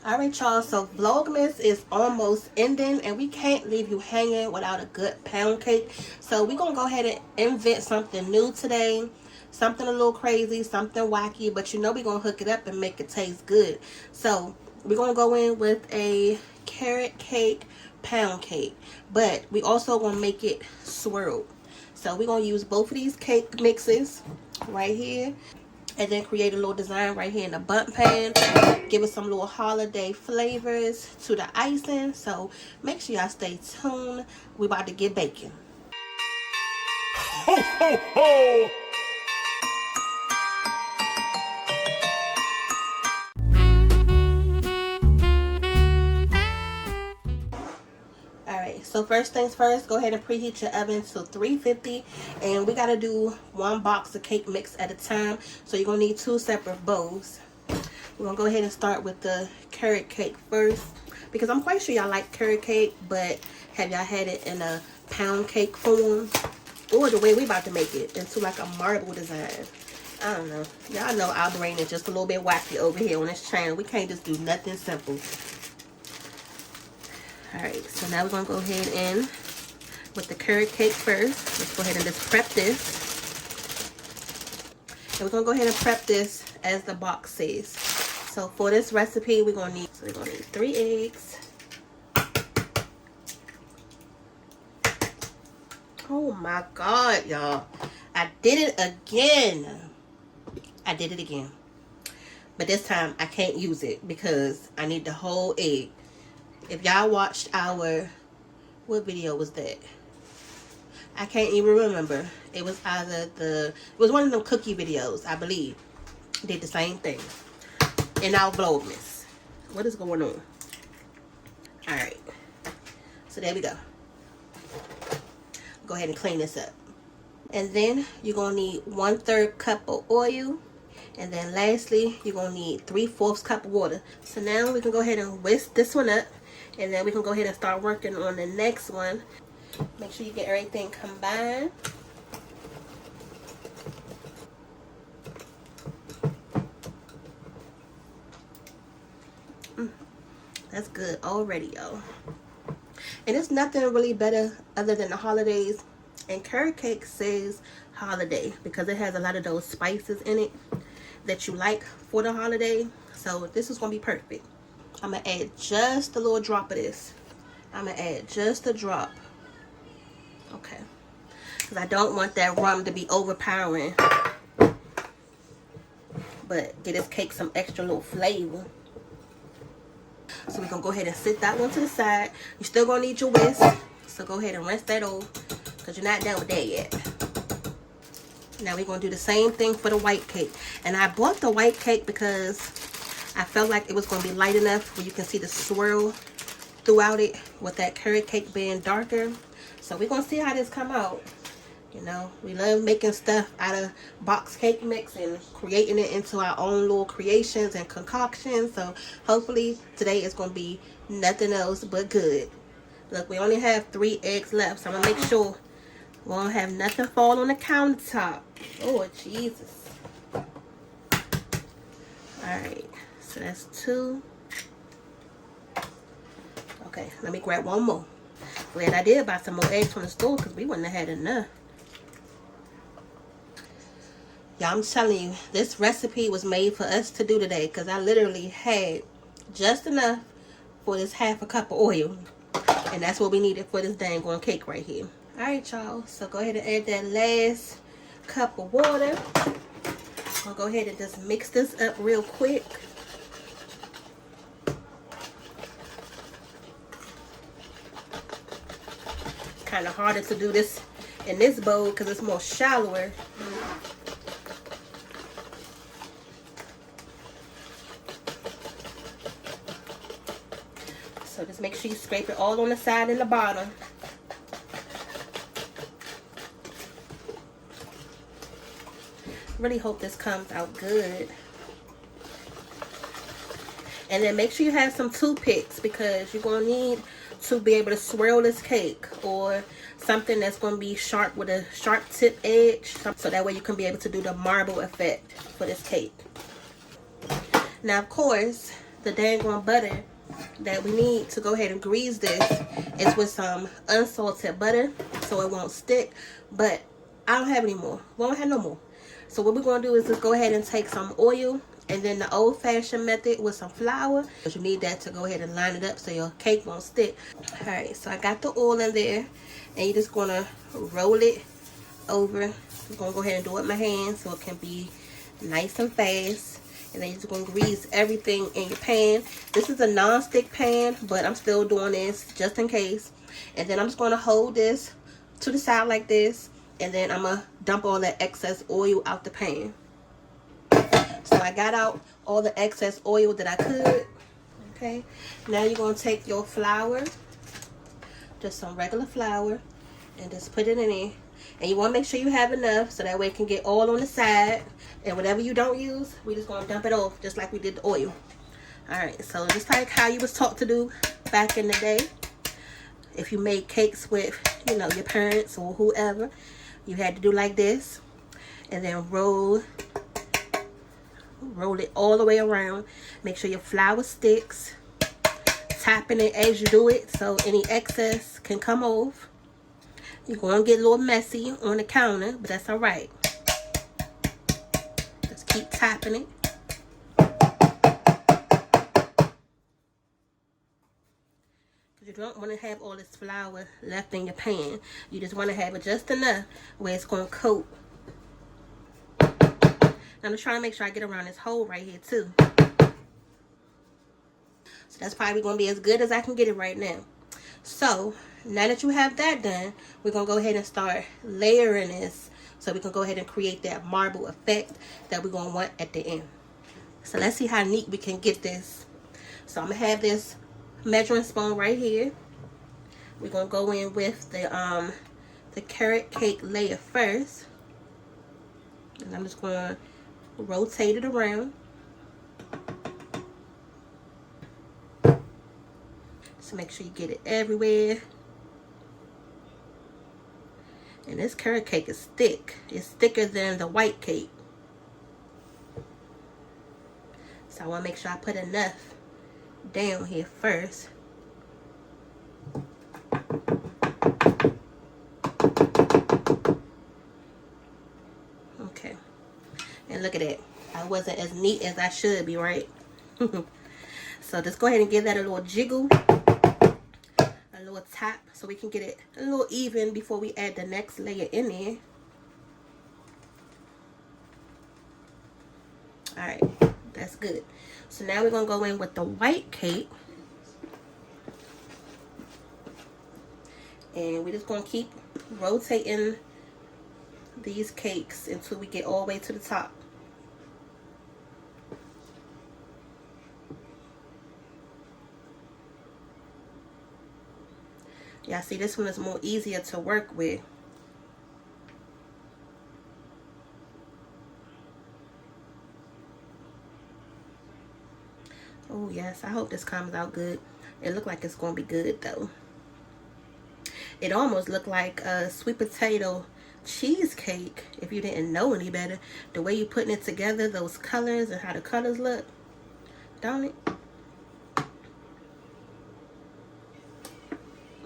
Alright y'all, so Vlogmas is almost ending and we can't leave you hanging without a good pound cake. So we're going to go ahead and invent something new today. Something a little crazy, something wacky, but you know we're going to hook it up and make it taste good. So we're going to go in with a carrot cake pound cake, but we also going to make it swirled. So we're going to use both of these cake mixes right here. And then create a little design right here in the bundt pan. Give it some little holiday flavors to the icing. So make sure y'all stay tuned. We about to get baking. Ho, ho, ho! Alright, so first things first, go ahead and preheat your oven to 350. And we got to do one box of cake mix at a time. So you're going to need 2 separate bowls. We're going to go ahead and start with the carrot cake first. Because I'm quite sure y'all like carrot cake, but have y'all had it in a pound cake form? Or the way we about to make it, into like a marble design. I don't know. Y'all know our brain is just a little bit wacky over here on this channel. We can't just do nothing simple. Alright, so now we're going to go ahead and with the carrot cake first. Let's go ahead and just prep this. And we're going to go ahead and prep this as the box says. So for this recipe, we're going to need 3 eggs. Oh my God, y'all. I did it again. I did it again. But this time, I can't use it because I need the whole egg. If y'all watched our, what video was that? I can't even remember. It was either it was one of them cookie videos, I believe. Did the same thing. In our Vlogmas. What is going on? Alright. So there we go. Go ahead and clean this up. And then you're going to need 1/3 cup of oil. And then lastly, you're going to need 3/4 cup of water. So now we can go ahead and whisk this one up. And then we can go ahead and start working on the next one. Make sure you get everything combined. That's good already, y'all. And it's nothing really better other than the holidays. And carrot cake says holiday because it has a lot of those spices in it that you like for the holiday. So this is going to be perfect. I'm going to add just a little drop of this. I'm going to add just a drop. Okay. Because I don't want that rum to be overpowering. But get this cake some extra little flavor. So we're going to go ahead and sit that one to the side. You're still going to need your whisk. So go ahead and rinse that over. Because you're not done with that yet. Now we're going to do the same thing for the white cake. And I bought the white cake because I felt like it was going to be light enough where you can see the swirl throughout it with that carrot cake being darker. So we're going to see how this come out. You know, we love making stuff out of box cake mix and creating it into our own little creations and concoctions. So hopefully today is going to be nothing else but good. Look, we only have 3 eggs left. So I'm going to make sure we won't have nothing fall on the countertop. Oh, Jesus. Alright, so that's 2. Okay, let me grab one more. Glad I did buy some more eggs from the store because we wouldn't have had enough. Y'all, I'm telling you, this recipe was made for us to do today because I literally had just enough for this 1/2 cup of oil. And that's what we needed for this dang on cake right here. Alright, y'all. So go ahead and add that last cup of water. I'll go ahead and just mix this up real quick. Kind of harder to do this in this bowl because it's more shallower. So just make sure you scrape it all on the side and the bottom. Really hope this comes out good. And then make sure you have some toothpicks because you're going to need to be able to swirl this cake, or something that's going to be sharp with a sharp tip edge, so that way you can be able to do the marble effect for this cake. Now, of course, the dang on butter that we need to go ahead and grease this is with some unsalted butter so it won't stick. But I don't have any more. We don't have no more. So what we're going to do is just go ahead and take some oil, and then the old-fashioned method with some flour, because you need that to go ahead and line it up so your cake won't stick. Alright, so I got the oil in there, and you're just going to roll it over. I'm going to go ahead and do it with my hands so it can be nice and fast. And then you're just going to grease everything in your pan. This is a non-stick pan, but I'm still doing this just in case. And then I'm just going to hold this to the side like this, and then I'm going to dump all that excess oil out the pan. So I got out all the excess oil that I could. Okay, now you're going to take your flour, just some regular flour, and just put it in there. And you want to make sure you have enough so that way it can get all on the side. And whatever you don't use, we just going to dump it off just like we did the oil. Alright, so just like how you was taught to do back in the day. If you made cakes with, you know, your parents or whoever, you had to do like this. And then roll it all the way around. Make sure your flour sticks. Tapping it as you do it so any excess can come off. You're going to get a little messy on the counter, but that's alright. Just keep tapping it. Because you don't want to have all this flour left in your pan. You just want to have it just enough where it's going to coat. I'm trying to make sure I get around this hole right here too. So that's probably going to be as good as I can get it right now. So now that you have that done, we're going to go ahead and start layering this so we can go ahead and create that marble effect that we're going to want at the end. So let's see how neat we can get this. So I'm going to have this measuring spoon right here. We're going to go in with the carrot cake layer first. And I'm just going to rotate it around. So make sure you get it everywhere. And this carrot cake is thick. It's thicker than the white cake. So I want to make sure I put enough down here first. Okay. And look at that. I wasn't as neat as I should be, right? So just go ahead and give that a little jiggle. A little tap so we can get it a little even before we add the next layer in there. Alright, that's good. So now we're going to go in with the white cake. And we're just going to keep rotating these cakes until we get all the way to the top. Yeah, see, this one is more easier to work with. Oh, yes, I hope this comes out good. It looks like it's going to be good, though. It almost looked like a sweet potato cheesecake, if you didn't know any better. The way you're putting it together, those colors and how the colors look. Don't it?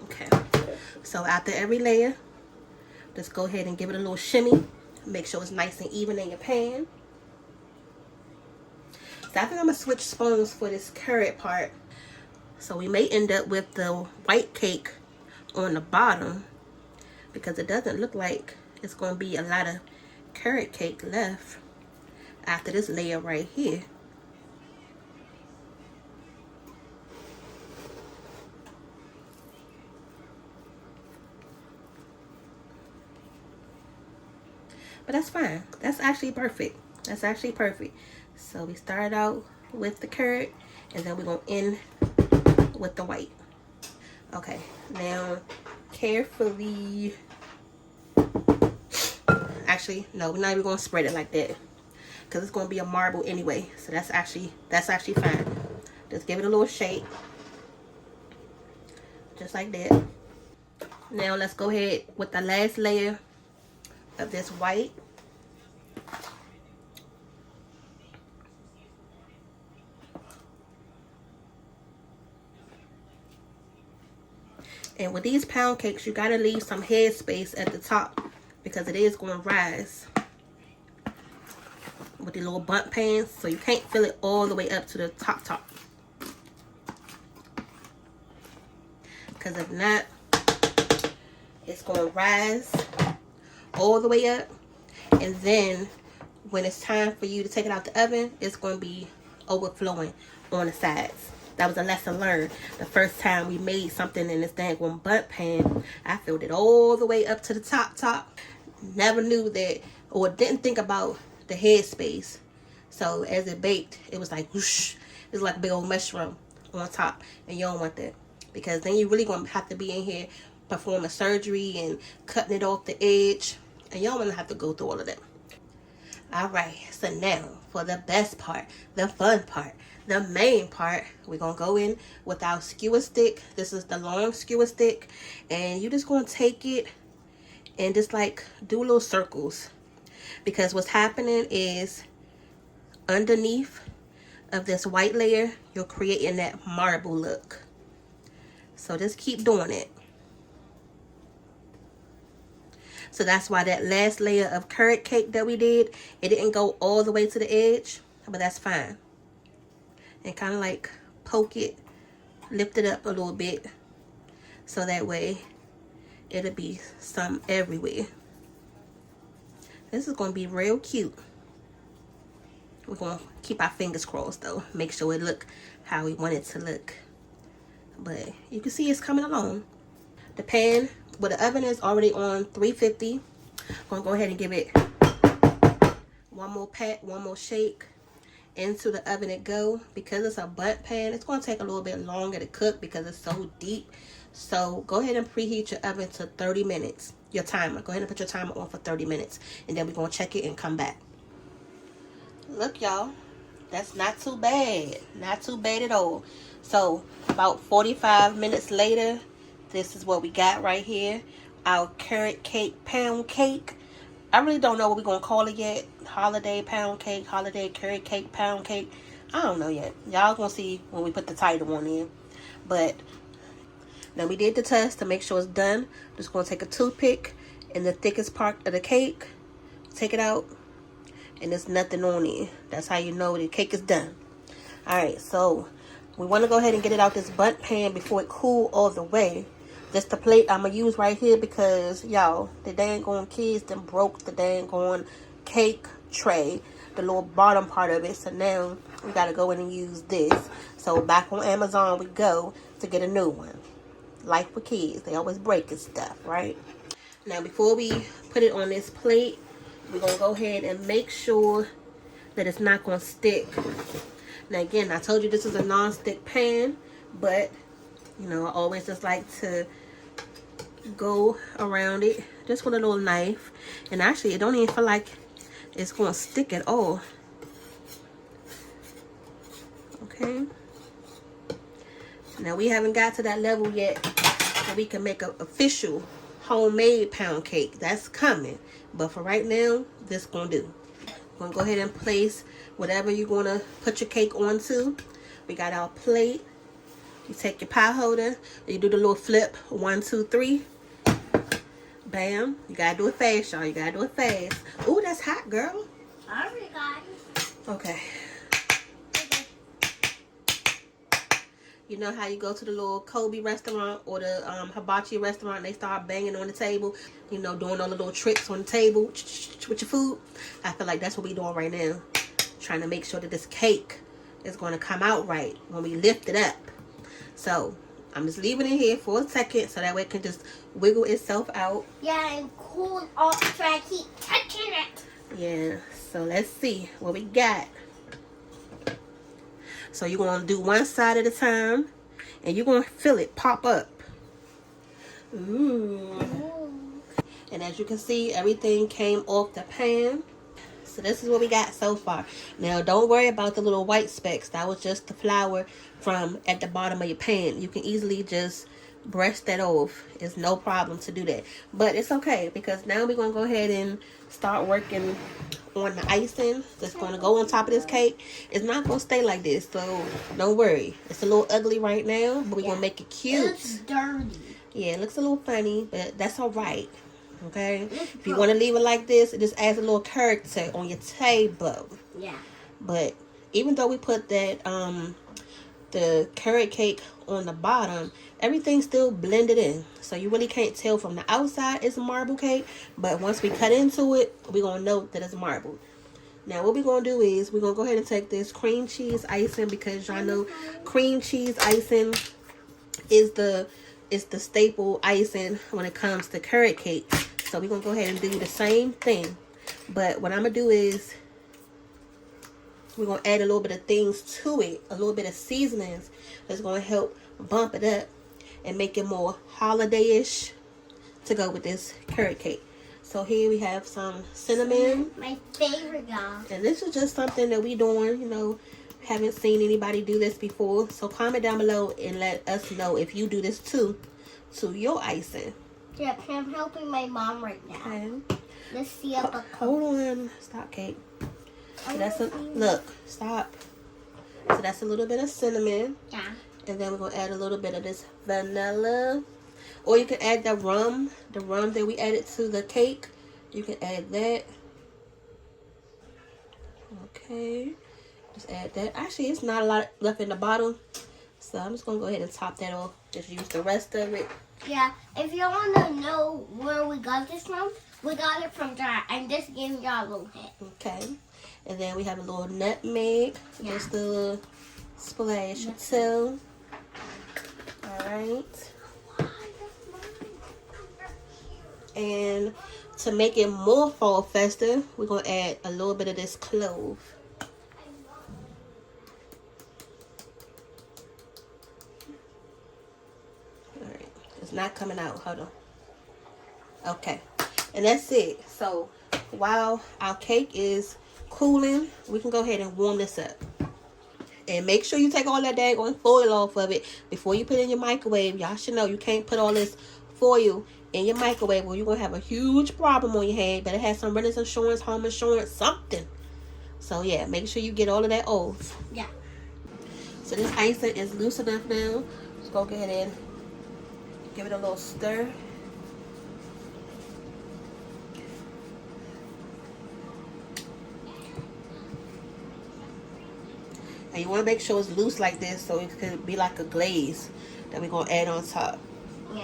Okay. So after every layer, just go ahead and give it a little shimmy. Make sure it's nice and even in your pan. So I think I'm going to switch spoons for this carrot part. So we may end up with the white cake on the bottom, because it doesn't look like it's going to be a lot of carrot cake left after this layer right here. But that's fine. That's actually perfect. That's actually perfect. So we start out with the carrot, and then we're going to end with the white. Okay, now carefully. Actually, no, we're not even going to spread it like that, because it's going to be a marble anyway. So that's actually fine. Just give it a little shake, just like that. Now let's go ahead with the last layer of this white. And with these pound cakes, you gotta leave some head space at the top because it is going to rise with the little bundt pans, so you can't fill it all the way up to the top. Because if not, it's going to rise all the way up, and then when it's time for you to take it out the oven, it's going to be overflowing on the sides. That was a lesson learned. The first time we made something in this dang one bundt pan, I filled it all the way up to the top. Never knew that, or didn't think about the head space. So as it baked, it was like whoosh. It's like a big old mushroom on top, and you don't want that, because then you really gonna have to be in here performing surgery and cutting it off the edge, and you don't want to have to go through all of that. All right, so now for the best part, the fun part, the main part, we're gonna go in with our skewer stick. This is the long skewer stick, and you just gonna take it and just like do little circles, because what's happening is underneath of this white layer, you're creating that marble look. So just keep doing it. So that's why that last layer of carrot cake that we did, it didn't go all the way to the edge, but that's fine. And kind of like poke it, lift it up a little bit, so that way it'll be some everywhere. This is going to be real cute. We're going to keep our fingers crossed though. Make sure it look how we want it to look. But you can see it's coming along. The pan where the oven is already on 350. I'm going to go ahead and give it one more pat, one more shake. Into the oven it go. Because it's a bundt pan, it's going to take a little bit longer to cook because it's so deep. So go ahead and preheat your oven to 30 minutes. Your timer. Go ahead and put your timer on for 30 minutes. And then we're going to check it and come back. Look, y'all. That's not too bad. Not too bad at all. So about 45 minutes later, this is what we got right here. Our carrot cake pound cake. I really don't know what we're going to call it yet. Holiday pound cake, holiday carrot cake pound cake. I don't know yet. Y'all going to see when we put the title on in. But now we did the test to make sure it's done. Just going to take a toothpick in the thickest part of the cake. Take it out. And there's nothing on it. That's how you know the cake is done. Alright, so we want to go ahead and get it out this bundt pan before it cool all the way. That's the plate I'm going to use right here because, y'all, the dang on kids done broke the dang on cake tray. The little bottom part of it. So now we got to go in and use this. So back on Amazon we go to get a new one. Life with kids. They always breaking stuff, right? Now before we put it on this plate, we're going to go ahead and make sure that it's not going to stick. Now again, I told you this is a non-stick pan, but you know, I always just like to go around it just with a little knife. And actually, it don't even feel like it's going to stick at all. Okay. Now, we haven't got to that level yet that we can make an official homemade pound cake. That's coming. But for right now, this going to do. I'm going to go ahead and place whatever you're going to put your cake onto. We got our plate. You take your pie holder. You do the little flip. 1, 2, 3. Bam. You got to do it fast, y'all. You got to do it fast. Ooh, that's hot, girl. I already got it. Okay. You know how you go to the little Kobe restaurant or the hibachi restaurant and they start banging on the table, you know, doing all the little tricks on the table with your food? I feel like that's what we're doing right now. Trying to make sure that this cake is going to come out right when we lift it up. So, I'm just leaving it here for a second so that way it can just wiggle itself out. Yeah, and cool off so I keep touching it. Yeah, so let's see what we got. So you're going to do one side at a time. And you're going to feel it pop up. Ooh. And as you can see, everything came off the pan. So this is what we got so far. Now, don't worry about the little white specks. That was just the flour from at the bottom of your pan. You can easily just brush that off. It's no problem to do that. But it's okay because now we're going to go ahead and start working on the icing that's going to go on top of this cake. It's not going to stay like this, so don't worry. It's a little ugly right now, but we're going to make it cute. It's dirty. Yeah, it looks a little funny, but that's all right. Okay? If you want to leave it like this, it just adds a little character on your table. Yeah. But even though we put that the carrot cake on the bottom, everything's still blended in. So you really can't tell from the outside it's a marble cake. But once we cut into it, we're going to know that it's marbled. Now what we're going to do is we're going to go ahead and take this cream cheese icing, because y'all know cream cheese icing is the staple icing when it comes to carrot cake. So we're going to go ahead and do the same thing. But what I'm going to do is we're going to add a little bit of things to it, a little bit of seasonings that's going to help bump it up and make it more holiday-ish to go with this carrot cake. So here we have some cinnamon. My favorite, y'all. And this is just something that we doing, you know, haven't seen anybody do this before. So comment down below and let us know if you do this too to your icing. Yeah, I'm helping my mom right now. Okay. Let's see up a Hold on. Stop, cake. So that's a look. Stop. So that's a little bit of cinnamon. Yeah. And then we're gonna add a little bit of this vanilla. Or you can add the rum that we added to the cake. You can add that. Okay. Just add that. Actually, it's not a lot left in the bottle. So I'm just gonna go ahead and top that off. Just use the rest of it. Yeah, if you want to know where we got this from, we got it from Jar. I'm just giving y'all a little hint. Okay. And then we have a little nutmeg. Yeah. Just a little splash or two. Alright. And to make it more fall festive, we're going to add a little bit of this clove. Alright. It's not coming out. Hold on. Okay. And that's it. So while our cake is cooling, we can go ahead and warm this up. And make sure you take all that daggone foil off of it before you put it in your microwave. Y'all should know you can't put all this foil in your microwave, or you're going to have a huge problem on your hand. Better have some renter's insurance, home insurance, something. So yeah, make sure you get all of that off. Yeah. So this icing is loose enough now. Let's go ahead and give it a little stir. And you want to make sure it's loose like this so it can be like a glaze that we're going to add on top. Yeah.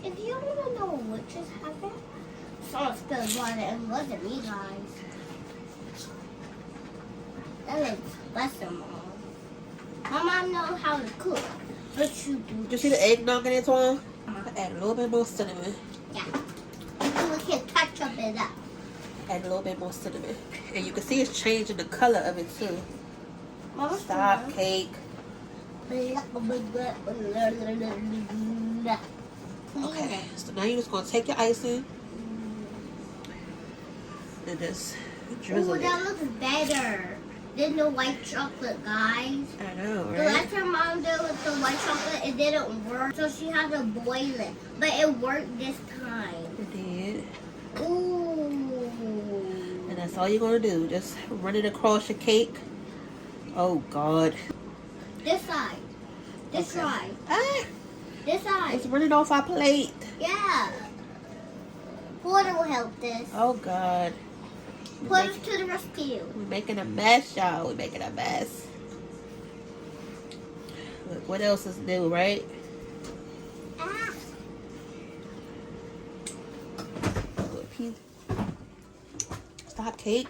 If you want to know what just happened, someone spilled water and it wasn't me, guys. That is less than mom. My mom knows how to cook, but you do. Did you see the eggnog in it, Tom? Add a little bit more cinnamon. Yeah. So we can touch up it up. Add a little bit more cinnamon. And you can see it's changing the color of it too. Mama, Stop, cake. Okay, Okay, so now you're just going to take your icing and just drizzle Ooh, it. that looks better than the white chocolate, guys. I know, The right? last time Mom did with the white chocolate, it didn't work, so she had to boil it. But it worked this time. It did. Ooh. And that's all you're going to do. Just run it across your cake. Oh, God. This side. This Okay. side. Ah, This side. let's run it off our plate. Yeah. Water will help this. Oh, God. Put us to the rescue. We're making a mess, y'all. We're making a mess. Look, what else is new, right? Ah. Stop, cake.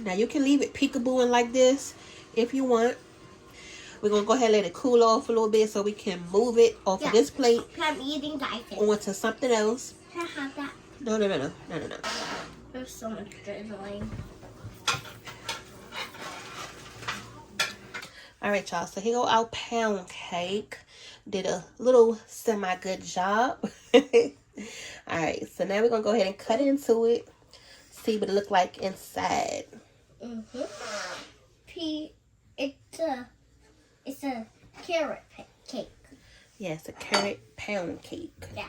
Now you can leave it peekabooing like this if you want. We're going to go ahead and let it cool off a little bit so we can move it off of this plate I'm eating the icing. onto something else. Can I have that? No. There's so much drizzling. Alright, y'all. So here go our pound cake. Did a little semi-good job. Alright, so now we're going to go ahead and cut into it. See what it look like inside. It's a carrot cake. Yes, a carrot pound cake. Yeah.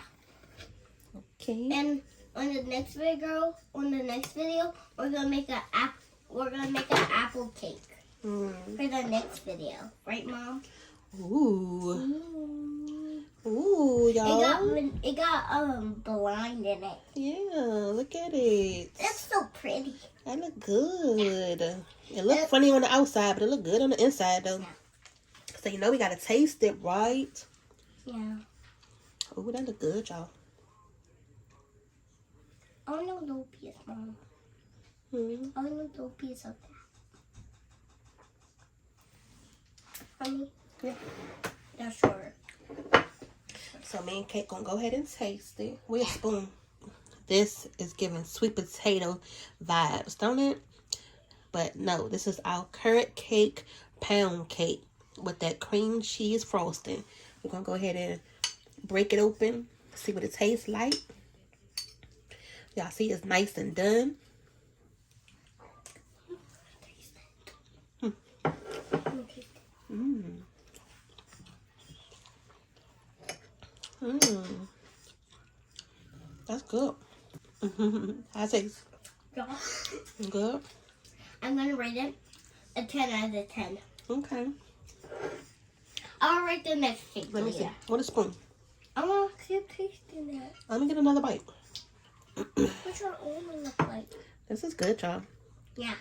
Okay. And on the next video, we're gonna make an apple cake. for the next video. Right, Mom? Ooh. Ooh, y'all. It got blind in it. Yeah, look at it. That's so pretty. That look good. It look funny on the outside, but it look good on the inside though. Yeah. So you know we gotta taste it, right? Yeah. Ooh, that look good, y'all. I want a little piece, Mom. I want a little piece of that. Honey? Yeah. Yeah, sure. So me and Kate gonna go ahead and taste it. With a spoon. This is giving sweet potato vibes, don't it? But no, this is our carrot cake pound cake with that cream cheese frosting. We're gonna go ahead and break it open, see what it tastes like. Y'all see it's nice and done. That's good. How it taste? Yeah. Good. I'm gonna rate it a 10 out of 10. Okay. I'll rate the next cake. Let me see. What a spoon. I want to keep tasting it. Let me get another bite. What's your almond look like? This is good, y'all. Yeah.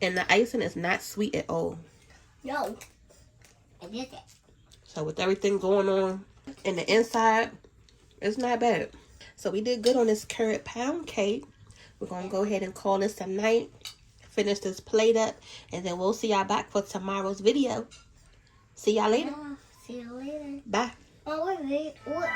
And the icing is not sweet at all. No. I did it. So with everything going on in the inside, it's not bad. So we did good on this carrot pound cake. We're going to go ahead and call this a night. Finish this plate up. And then we'll see y'all back for tomorrow's video. See y'all later. Yeah. See you later. Bye. Oh, wait. What?